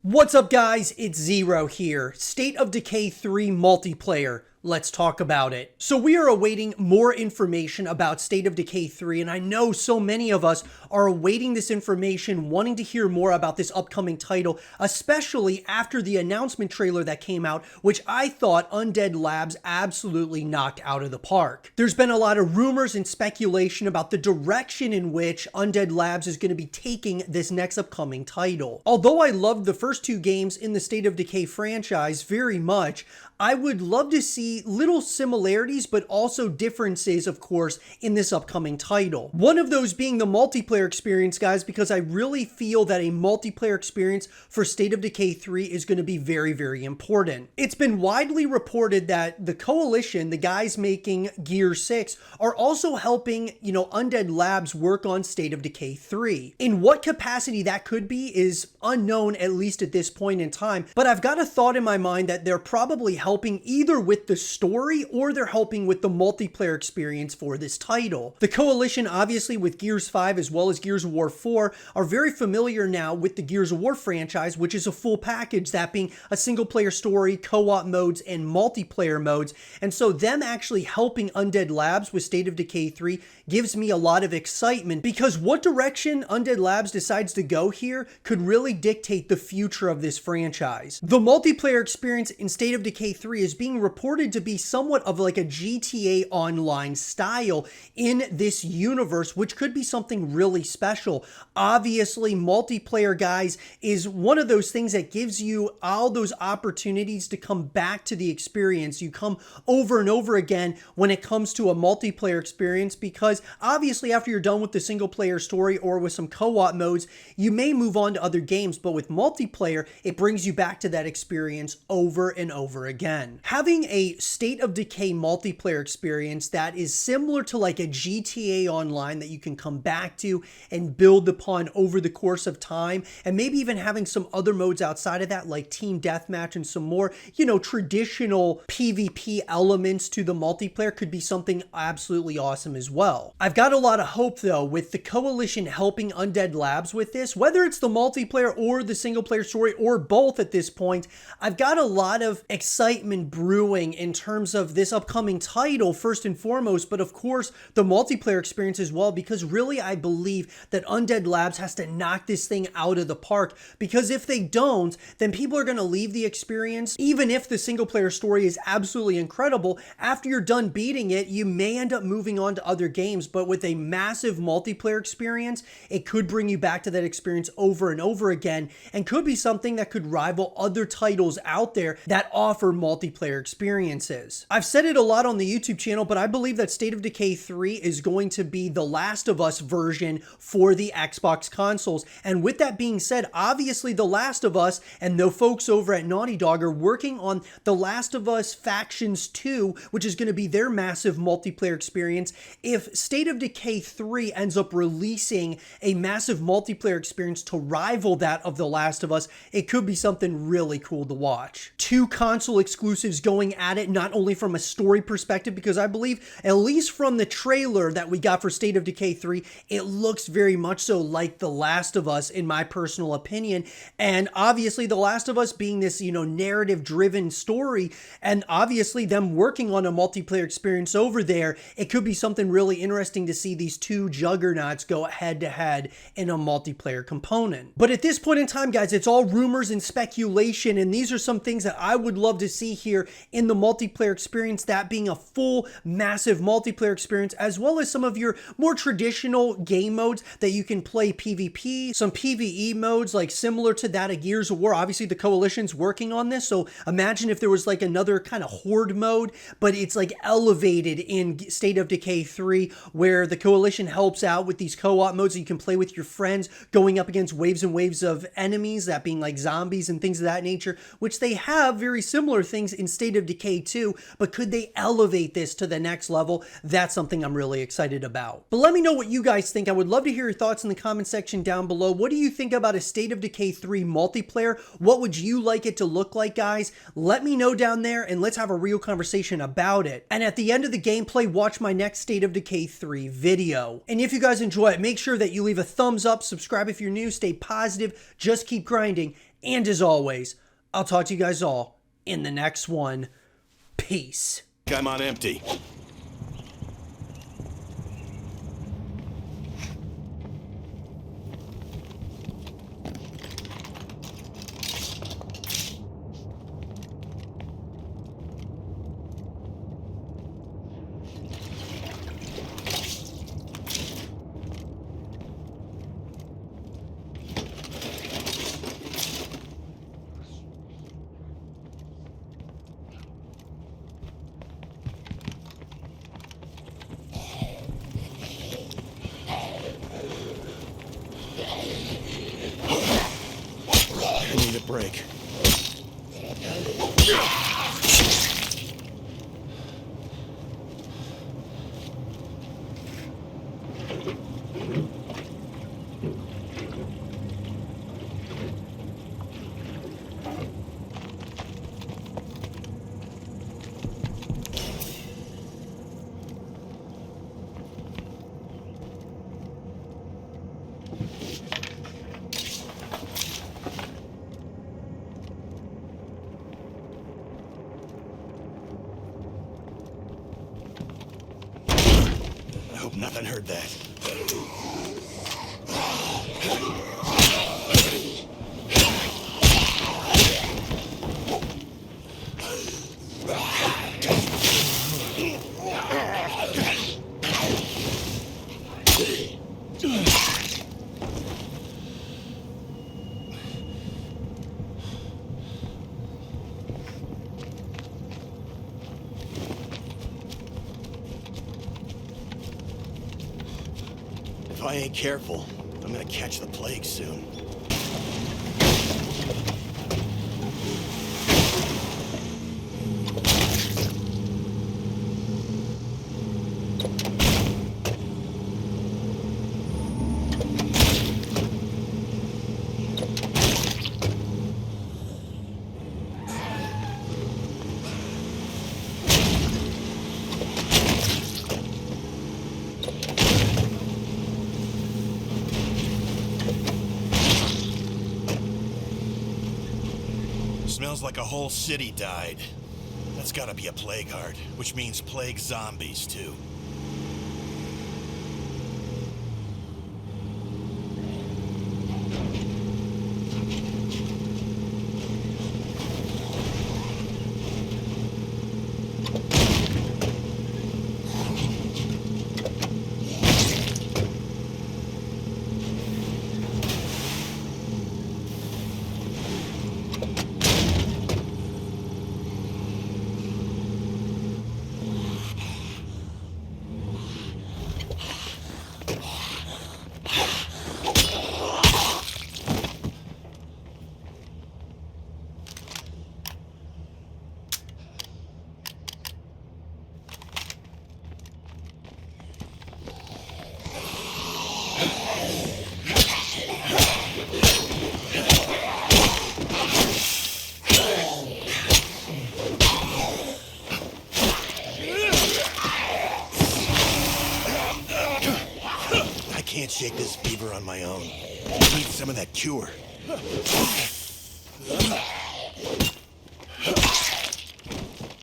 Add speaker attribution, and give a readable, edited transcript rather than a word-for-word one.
Speaker 1: What's up guys, it's Zero here. State of Decay 3 multiplayer. Let's talk about it. So we are awaiting more information about State of Decay 3, and I know so many of us are awaiting this information, wanting to hear more about this upcoming title, especially after the announcement trailer that came out, which I thought undeadlabs absolutely knocked out of the park. There's been a lot of rumors and speculation about the direction in which undeadlabs is going to be taking this next upcoming title. Although I loved the first two games in the State of Decay franchise very much, I would love to see little similarities, but also differences, of course, in this upcoming title. One of those being the multiplayer experience, guys, because I really feel that a multiplayer experience for State of Decay 3 is going to be very, very important. It's been widely reported that the Coalition, the guys making Gear 6, are also helping, undeadlabs work on State of Decay 3. In what capacity that could be is unknown, at least at this point in time, but I've got a thought in my mind that they're probably helping either with the story or they're helping with the multiplayer experience for this title. The Coalition, obviously with Gears 5 as well as Gears of War 4, are very familiar now with the Gears of War franchise, which is a full package, that being a single player story, co-op modes, and multiplayer modes. And so them actually helping undeadlabs with State of Decay 3 gives me a lot of excitement, because what direction undeadlabs decides to go here could really dictate the future of this franchise. The multiplayer experience in State of Decay 3 is being reported to be somewhat of like a GTA Online style in this universe, which could be something really special. Obviously, multiplayer, guys, is one of those things that gives you all those opportunities to come back to the experience. You come over and over again when it comes to a multiplayer experience, because obviously after you're done with the single player story or with some co-op modes, you may move on to other games, but with multiplayer, it brings you back to that experience over and over again. Having a State of Decay multiplayer experience that is similar to like a GTA Online that you can come back to and build upon over the course of time, and maybe even having some other modes outside of that like team deathmatch and some more, traditional PvP elements to the multiplayer could be something absolutely awesome as well. I've got a lot of hope though with the Coalition helping undeadlabs with this, whether it's the multiplayer or the single player story or both at this point. I've got a lot of excitement brewing in terms of this upcoming title first and foremost, but of course the multiplayer experience as well, because really I believe that undeadlabs has to knock this thing out of the park, because if they don't, then people are going to leave the experience. Even if the single player story is absolutely incredible, after you're done beating it, you may end up moving on to other games, but with a massive multiplayer experience, it could bring you back to that experience over and over again, and could be something that could rival other titles out there that offer multiplayer experiences. I've said it a lot on the YouTube channel, but I believe that State of Decay 3 is going to be the Last of Us version for the Xbox consoles. And with that being said, obviously The Last of Us and the folks over at Naughty Dog are working on The Last of Us Factions 2, which is going to be their massive multiplayer experience. If State of Decay 3 ends up releasing a massive multiplayer experience to rival that of The Last of Us, it could be something really cool to watch. Two console exclusives going at it, not only from a story perspective, because I believe, at least from the trailer that we got for State of Decay 3, it looks very much so like The Last of Us, in my personal opinion. And obviously The Last of Us being this, narrative driven story, and obviously them working on a multiplayer experience over there, it could be something really interesting to see these two juggernauts go head to head in a multiplayer component. But at this point in time, guys, it's all rumors and speculation, and these are some things that I would love to see here in the multiplayer experience, that being a full massive multiplayer experience, as well as some of your more traditional game modes that you can play PvP, some PvE modes like similar to that of Gears of War. Obviously the Coalition's working on this, so imagine if there was like another kind of horde mode, but it's like elevated in State of Decay 3, where the Coalition helps out with these co-op modes that you can play with your friends, going up against waves and waves of enemies, that being like zombies and things of that nature, which they have very similar things in State of Decay 2, but could they elevate this to the next level? That's something I'm really excited about. But let me know what you guys think. I would love to hear your thoughts in the comment section down below. What do you think about a State of Decay 3 multiplayer? What would you like it to look like, guys? Let me know down there, and let's have a real conversation about it. And at the end of the gameplay, watch my next State of Decay 3 video. And if you guys enjoy it, make sure that you leave a thumbs up, subscribe if you're new, stay positive, just keep grinding, And as always, I'll talk to you guys all in the next one. Peace.
Speaker 2: I'm on empty. I need a break. I hope nothing heard that. If I ain't careful, I'm gonna catch the plague soon. Smells like a whole city died. That's gotta be a plague heart, which means plague zombies, too. I can't shake this fever on my own. I need some of that cure.